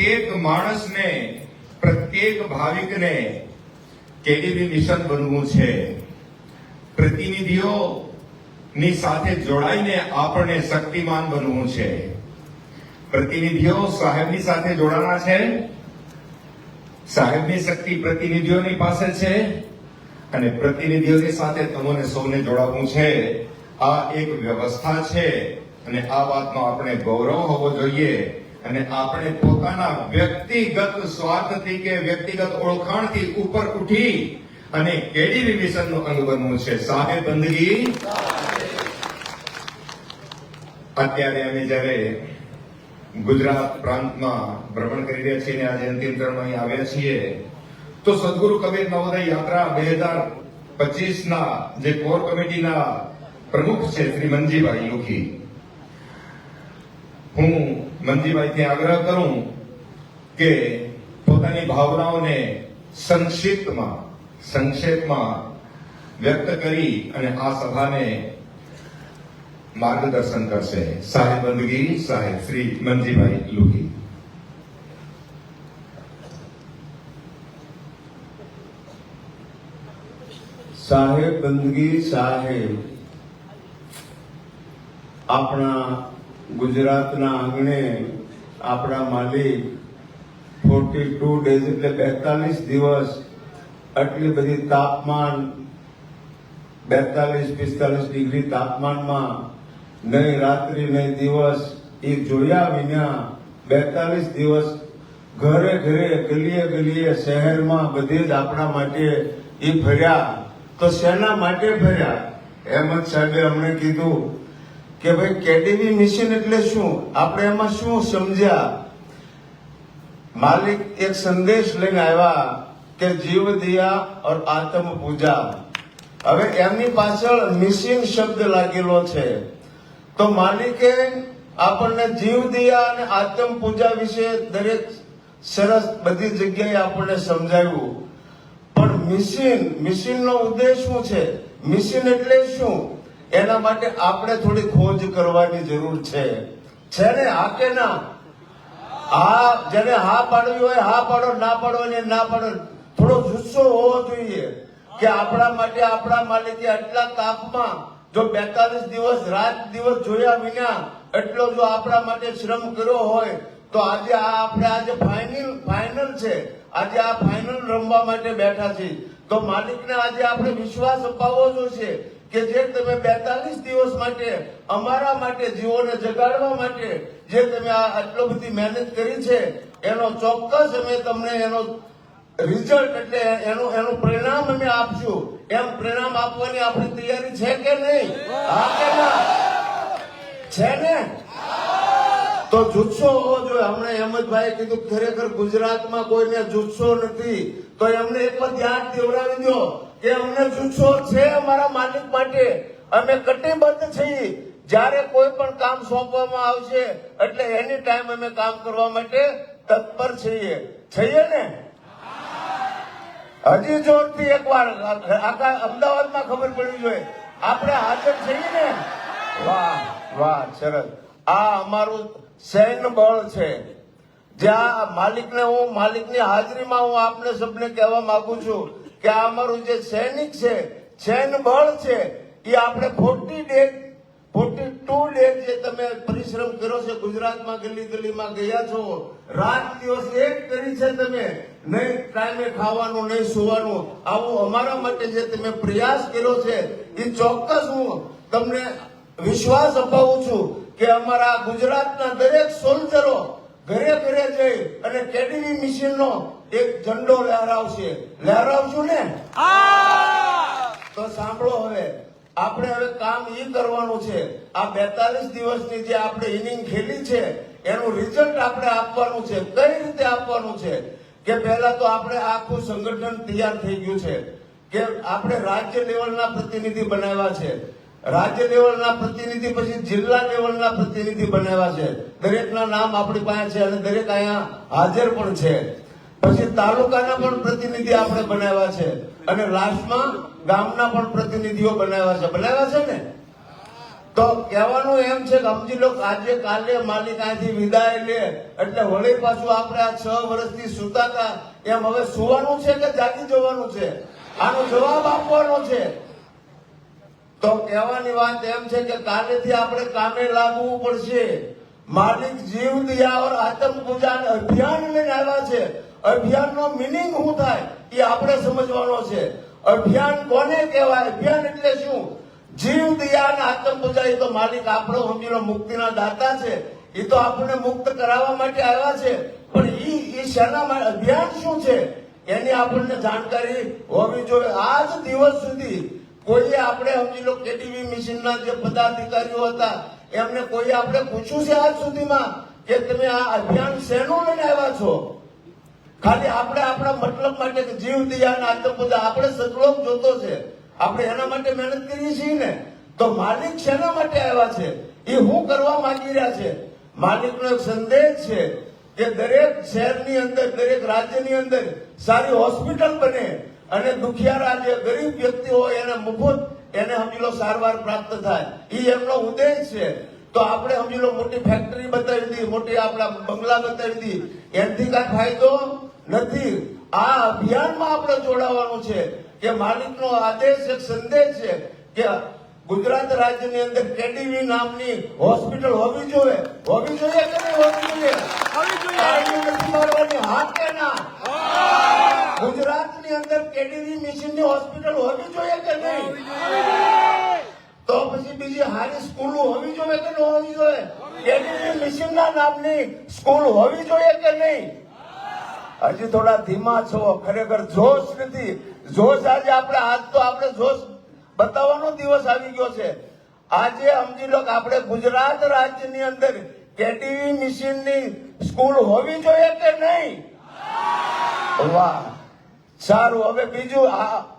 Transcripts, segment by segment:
પ્રત્યેક માણસને, પ્રત્યેક ભાવિકને કેડીવી મિશન બનવું છે. પ્રતિનિધિઓની સાથે જોડાઈને આપણે શક્તિમાન બનવું છે. પ્રતિનિધિઓ સાહેબની સાથે જોડાના છે. સાહેબની શક્તિ પ્રતિનિધિઓની પાસે છે અને પ્રતિનિધિઓની સાથે તમને સૌને જોડાવવું છે. આ એક વ્યવસ્થા છે અને આ વાતનો આપણે ગૌરવ હોવો જોઈએ અને આપણે પોતાના વ્યક્તિગત સ્વાર્થથી કે વ્યક્તિગત ઓળખાણથી ઉપર ઉઠી અને કેડીવી મિશનનું અંગ બનવું છે. સાહેબ બંદગી. અત્યારે અમે જયારે ગુજરાત પ્રાંતમાં ભ્રમણ કરી રહ્યા છીએ અને આજે અંતિમ ચરણમાં અહીં આવ્યા છીએ તો સદગુરુ કબીર નવોદય યાત્રા 2025 જે કોર કમિટીના પ્રમુખ છે શ્રી મંજીભાઈ લુખી, હું મંજીભાઈથી આગ્રહ કરું કે પોતાની ભાવનાઓને સંક્ષેપમાં વ્યક્ત કરી અને આ સભાને માર્ગદર્શન કરશે. સાહેબ બંદગી સાહેબ શ્રી મંજીભાઈ લુખી. સાહેબ બંદગી સાહેબ આપણા ગુજરાતના આંગણે આપણા માલિક 42 ડેઝ એટલે 42 દિવસ આટલી બધી તાપમાન 42-45 ડિગ્રી તાપમાનમાં નહીં રાત્રિ નહીં દિવસ એ જોયા વિના 42 દિવસ ઘરે ઘરે ગલીએ ગલીએ શહેરમાં બધે જ આપણા માટે એ ફર્યા. તો શેના માટે ફર્યા? અહેમદ સાહેબે અમને કીધું કે ભાઈ કેડીવી મિશન એટલે શું, આપણે એમાં શું સમજ્યા. માલિક એક સંદેશ લઈને આવ્યા કે જીવ દિયા और આત્મ પૂજા. હવે એમની પાછળ મિશન શબ્દ લાગેલો છે. તો માલિકે આપણને જીવ દિયા અને આત્મ પૂજા વિશે દરેક સરસ બધી જગ્યાએ આપણને સમજાવ્યું. પણ મિશન નો ઉદ્દેશ શું છે, મિશન એટલે શું, એના માટે આપણે થોડી ખોજ કરવાની જરૂર છે ને? હા કે ના? હા, જેને હા પાડવી હોય હા પાડો, ના પાડો ને ના પાડો. થોડો જુસ્સો હોવો જોઈએ કે આપણા માટે આપણા માલિકે આટલા તાપમાં જો 42 દિવસ રાત દિવસ જોયા વિના એટલો જો આપણા માટે શ્રમ કર્યો હોય તો આજે આજે ફાઇનલ છે. આજે આ ફાઇનલ રમવા માટે બેઠા છીએ. તો માલિકને આજે આપણે વિશ્વાસ અપાવવો જોઈશે કે જે તમે 42 દિવસ માટે અમારા માટે જીવોને જગાડવા માટે જે તમે આટલો બધી મહેનત કરી છે એનો ચોક્કસ અમે તમને એનો રિઝલ્ટ એટલે એનું પરિણામ અમે આપશું. એમ પરિણામ આપવાની આપણી તૈયારી છે કે નહીં? હા કે ના? છે ને? તો જુસ્સો હોવો જોઈએ. હમણાં અહેમદભાઈએ કીધું ખરેખર ગુજરાતમાં કોઈને જુસ્સો નથી, તો એમને એકવાર ધ્યાન દેવડાવી દો કે અમને જુસ્સો છે અમારા માલિક માટે. અમે કટિબદ્ધ છીએ. જ્યારે કોઈ પણ કામ સોંપવામાં આવશે એટલે એની ટાઈમ અમે કામ કરવા માટે તત્પર છીએ ને? હજી જોરથી એકવાર આખા અમદાવાદમાં ખબર પડવી જોઈએ આપણે હાજર છીએ ને? વાહ વાહ, સરસ. આ અમારું સૈન્ય બળ છે. જ્યાં માલિકની હાજરીમાં હું આપને સબને કહેવા માંગુ છું કે આ અમારું જે સૈનિક છે, સૈન્ય બળ છે, એ આપણે 42 ડેઝ જે તમે પરિશ્રમ કર્યો છે, ગુજરાતમાં ગલી ગલીમાં ગયા છો, રાત દિવસ એક કરી છે તમે, નહીં ટાઈમે ખાવાનું નહીં સુવાનું, આવું અમારા માટે જે તમે પ્રયાસ કર્યો છે એ ચોક્કસ હું તમને વિશ્વાસ અપાવું છું કે અમારા ગુજરાતના દરેક સોલ્જરો ઘરે ઘરે જઈ અને કેડીવી મિશનનો એક ઝંડો લહેરાવશું ને? તો સાંભળો, હવે આપણે કામ એ કરવાનું છે. આ 42 દિવસની જે આપણે ઇનિંગ ખેલી છે એનું રિઝલ્ટ આપણે આપવાનું છે. કઈ રીતે આપવાનું છે કે પહેલા તો આપણે આખું સંગઠન તૈયાર થઈ ગયું છે કે આપણે રાજ્ય લેવલના પ્રતિનિધિ બનાવ્યા છે. રાજ્ય લેવલના પ્રતિનિધિ પછી જિલ્લા લેવલના પ્રતિનિધિ બનાવ્યા છે. દરેકના નામ આપણી પાસે છે અને દરેક અહીંયા હાજર પણ છે. પછી તાલુકાના પણ પ્રતિનિધિ આપણે બનાવ્યા છે અને લાસ્ટમાં ગામના પણ પ્રતિનિધિઓ બનાવ્યા છે ને? તો કહેવાનું એમ છે કે સમજી લો કે આજે કાલે માલિક અહીંથી વિદાય લે એટલે વળી પાછું આપણે આ 6 વર્ષથી સૂતા હતા એમ હવે સુવાનું છે કે જાગી જવાનું છે? આનો જવાબ આપવાનો છે. તો કહેવાની વાત એમ છે કે કાલેથી આપણે કામે લાગવું પડશે. માલિક જીવ દિયા ઓર આત્મ પૂજા અભિયાન લઈને આવ્યા છે. અભિયાનનો મિનિંગ શું થાય એ આપણે સમજવાનો છે. અભિયાન કોને કહેવાય? અભિયાન એટલે શું? જીવ દિયા અને આત્મ પૂજા એ તો માલિક આપણો સમજી લો મુક્તિના દાતા છે. એ તો આપણને મુક્ત કરાવવા માટે આવ્યા છે. પણ એ શેના માટે? અભિયાન શું છે એની આપણને જાણકારી હોવી જોઈએ. આજ દિવસ સુધી કોઈએ આપણે સમજી લો કેટીવી મિશનના જે પદાધિકારીઓ હતા એમને કોઈ આપણે પૂછ્યું છે આજ સુધીમાં કે તમે આ અભિયાન શેનું લઈને આવ્યા છો? ખાલી આપણે આપણા મતલબ માટે કે જીવ દિયા અને આત્મ પૂજા આપણે સતલોક જોતો છે, આપણે એના માટે મહેનત કરીએ છીએ ને. તો માલિક શેના માટે આવ્યા છે? એ હું કરવા માંગી રહ્યા છે? માલિકનો એક સંદેશ છે કે દરેક શહેરની અંદર, દરેક રાજ્યની અંદર સારી હોસ્પિટલ બને અને દુખિયારા જે ગરીબ વ્યક્તિ હોય એને મુફત એને સમજી લો સારવાર પ્રાપ્ત થાય. એ એમનો ઉદ્દેશ છે. તો આપણે સમજી લો મોટી ફેક્ટરી બતાવી દી, મોટી આપણા બંગલા બતાવી દી, એનાથી કઈ ફાયદો નથી. આ અભિયાનમાં આપણે જોડાવાનું છે કે માલિકનો આદેશ એક સંદેશ છે કે ગુજરાત રાજ્યની અંદર કેડીવી નામની હોસ્પિટલ હોવી જોઈએ. હોવી જોઈએ કે નહીં હોવી જોઈએ? તાળીઓ નથી મારવાની, હા કે ના? ગુજરાતની અંદર કેડીવી મિશનની હોસ્પિટલ હોવી જોઈએ કે નહીં? તો પછી બીજી હારી સ્કૂલ હોવી જોઈએ કે ન હોવી જોઈએ? કેડીવી મિશનના નામની સ્કૂલ હોવી જોઈએ કે નહીં? હજી થોડા ધીમા છો, ખરેખર જોશ નથી. જોશ આજે આપણે આજ તો આપણે જોશ બતાવવાનો દિવસ આવી ગયો છે. આજે સમજી લો કે આપણે ગુજરાત રાજ્યની અંદર કેટીવી મિશનની સ્કૂલ હોવી જોઈએ કે નહીં? વાહ, સારું. હવે બીજું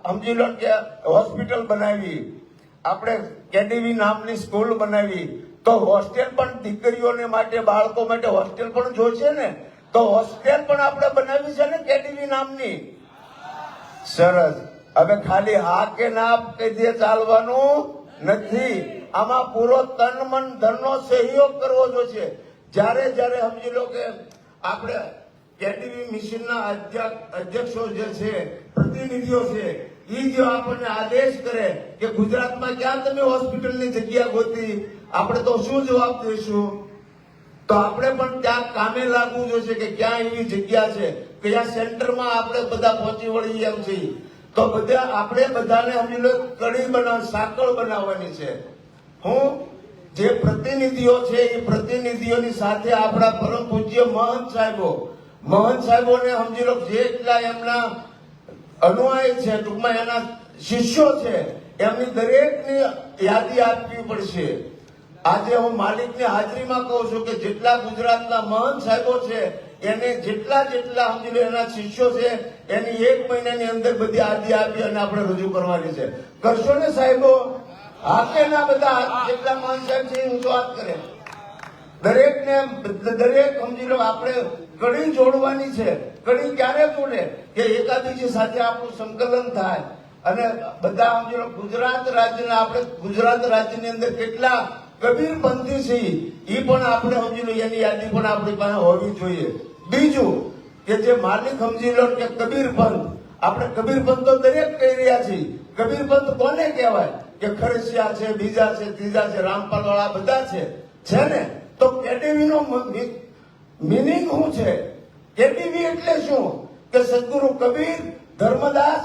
સમજી લો કે હોસ્પિટલ બનાવી, આપણે કેડીવી નામની સ્કૂલ બનાવી, તો હોસ્ટેલ પણ દીકરીઓને માટે, બાળકો માટે હોસ્ટેલ પણ જોઈશે ને. તો હોસ્ટેલ પણ આપણે બનાવી છે ને કેડીવી નામની. સરસ. હવે ખાલી હા કે ના કે જે ચાલવાનું નથી. આમાં પૂરો તન મન ધનનો સહયોગ કરવો જોઈએ. જ્યારે જ્યારે સમજી લો કે આપણે કેટીવી મિશનના અધ્યક્ષો જે છે, પ્રતિનિધિઓ છે, એ જો આપણને આદેશ કરે કે ગુજરાતમાં ક્યાં તમે હોસ્પિટલની જગ્યા ગોતી, આપણે તો શું જવાબ દઈશું? તો આપણે પણ ત્યાં કામે લાગવું જોઈએ કે ક્યાં એવી જગ્યા છે, કયા સેન્ટરમાં આપણે બધા પહોંચી વળીએ એમ છીએ. તો બધા આપણે બધાને સમજી લો કડી સાંકળ બનાવવાની છે. હું જે પ્રતિનિધિઓ છે એ પ્રતિનિધિઓની સાથે આપણા પરમ પૂજ્ય મહંત સાહેબોને સમજી લો જેટલા એમના અનુયાયી છે, ટૂંકમાં એના શિષ્યો છે, એમની દરેકની યાદી આપવી પડશે. આજે હું માલિકની હાજરીમાં કહું છું કે જેટલા ગુજરાતના મહંત સાહેબો છે એને જેટલા સમજી લો એના શિષ્યો છે એની 1 મહિનાની અંદર બધી યાદી આપી અને આપણે રજૂ કરવાની છે. કરશો ને સાહેબો? હા કે ના? બધા જેટલા મહંત સાહેબ છે હું વાત કરે દરેકને દરેક સમજી લો આપણે કડી જોડવાની છે. કડી ક્યારે જોડે કે એકાબીજી સાથે આપણું સંકલન થાય અને બધા સમજી લો ગુજરાત રાજ્યના, આપણે ગુજરાત રાજ્યની અંદર કેટલા કબીર પંથી છે એ પણ આપણે સમજી લો એની યાદી પણ આપણી પાસે હોવી જોઈએ. બીજું કે જે માલિક સમજી લો કે કબીર પંથ, આપણે કબીર પંથ તો દરેક કહી રહ્યા છીએ. કબીર પંથ કોને કહેવાય? કે ખરસિયા છે, બીજા છે, ત્રીજા છે, રામપાલ વાળા બધા છે ને. તો કેડીવી નો મિનિંગ શું છે? કેડીવી એટલે શું? કે સદગુરુ કબીર, ધર્મદાસ,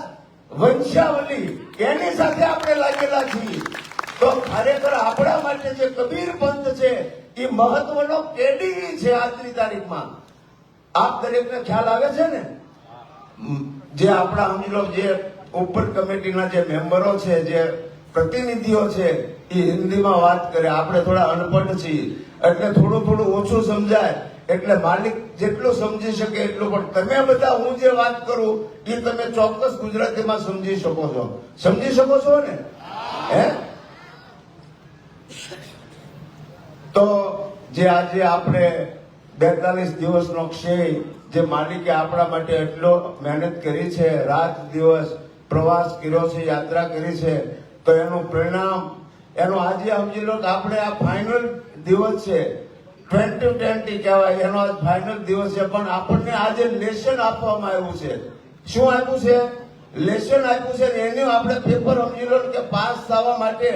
વંશાવલી એની સાથે આપણે લાગેલા છીએ. તો ખરેખર આપણા માટે જે કબીર પંથ છે એ મહત્વનો કેડીવી છે આજની તારીખમાં. આપ દરેકને ખ્યાલ આવે છે ને? જે આપણા સમજી લો જે ઉપર કમિટીના જે મેમ્બરો છે, જે પ્રતિનિધિઓ છે, એ હિન્દીમાં વાત કરે. આપણે થોડા અનપઢ છીએ એટલે થોડું ઓછું સમજાય. એટલે માલિક જેટલું સમજી શકે એટલું. પણ તમે બધા હું જે વાત કરું એ તમે ચોક્કસ ગુજરાતીમાં સમજી શકો છો. સમજી શકો છો ને? હે? તો જે આજે આપણે 42 દિવસનો ક્ષય, જે માલિકે આપણા માટે એટલો મહેનત કરી છે, રાત દિવસ પ્રવાસ કર્યો છે, યાત્રા કરી છે, તો એનું પરિણામ એનો આજે સમજી લો કે આપણે આ ફાઇનલ દિવસ છે, 2020 કહેવાય, એનો આજ ફાઇનલ દિવસ છે. પણ આપણને આજે લેસન આપવામાં આવ્યું છે. શું આપ્યું છે? લેસન આપ્યું છે. ને એનું આપણે પેપર સમજી લો કે પાસ થવા માટે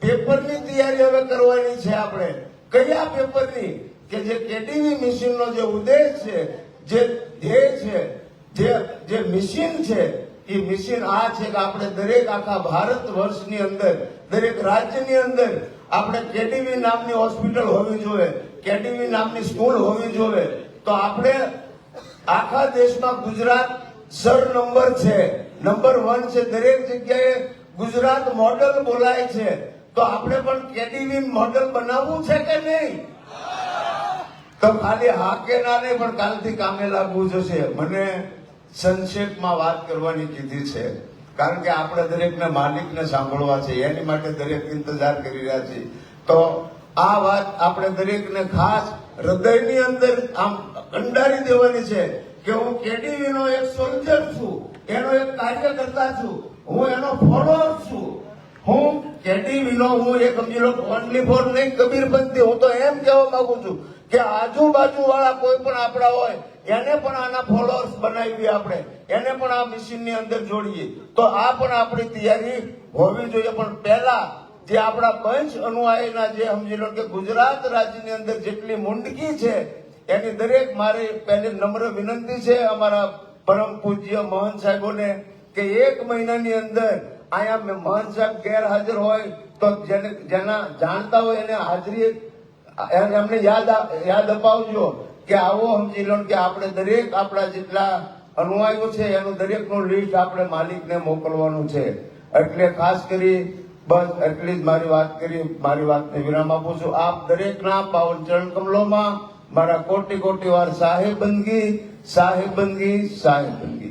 પેપરની તૈયારી હવે કરવાની છે. આપણે કયા પેપરની? કે જે કેડીવી મિશનનો જે ઉદ્દેશ છે, જે ધ્યેય છે, જે મિશન છે, એ મિશન આ છે કે આપણે દરેક આખા ભારત વર્ષની અંદર, દરેક રાજ્યની અંદર આપણે કેડીવી નામની હોસ્પિટલ હોવી જોઈએ, કેડીવી નામની સ્કૂલ હોવી જોઈએ. તો આપણે આખા દેશમાં ગુજરાત નંબર છે, નંબર 1 છે. દરેક જગ્યાએ ગુજરાત મોડલ બોલાય છે. તો આપણે પણ કેડીવી મોડલ બનાવવું છે કે નહીં? તો ખાલી હા કે ના નહીં, પણ કાલથી કામે લાગવું જોશે. મને સંક્ષેપમાં વાત કરવાની કીધી છે, કારણ કે આપણે દરેકને માલિકને સાંભળવા છે, એની માટે દરેક ઇંતજાર કરી રહ્યા છે. તો આ વાત આપણે દરેકને ખાસ હૃદયની અંદર આમ કંડારી દેવાની છે કે હું કેડીવી નો એક સોલ્જર છું, એનો એક કાર્યકર્તા છું, હું એનો ફોલોઅર છું. હું કેડીવી નો હું એક સમજી લો ઓનલી ફોર નહીં, કબીરપંથી. હું તો એમ કહેવા માંગુ છું કે આજુબાજુ વાળા કોઈ પણ આપણા હોય એને પણ આના ફોલોઅર્સ બનાવીએ, આપણે એને પણ આ મિશનની અંદર જોડીએ. તો આ પણ આપણી તૈયારી હોવી જોઈએ. પણ પહેલા જે આપણા પંચ અનુયાયીના જે સમજી લો કે ગુજરાત રાજ્યની અંદર જેટલી મુંડકી છે, એની દરેક મારી પહેલી નમ્ર વિનંતી છે અમારા પરમ પૂજ્ય મહંત સાહેબોને કે 1 મહિનાની અંદર અહીંયા મહંત સાહેબ ગેરહાજર હોય તો જેના જાણતા હોય એને હાજરી એમને યાદ અપાવજો કે આવો સમજી લો કે આપણે દરેક આપણા જેટલા અનુયાયીઓ છે એનું દરેકનું લિસ્ટ આપણે માલિકને મોકલવાનું છે. એટલે ખાસ કરી બસ એટલી જ મારી વાત કરી, મારી વાતને વિરામ આપું છું. આપ દરેકના પાવન ચરણ કમલોમાં મારા કોટી કોટી વાર સાહેબંદગી, સાહેબંદગી, સાહેબંદગી.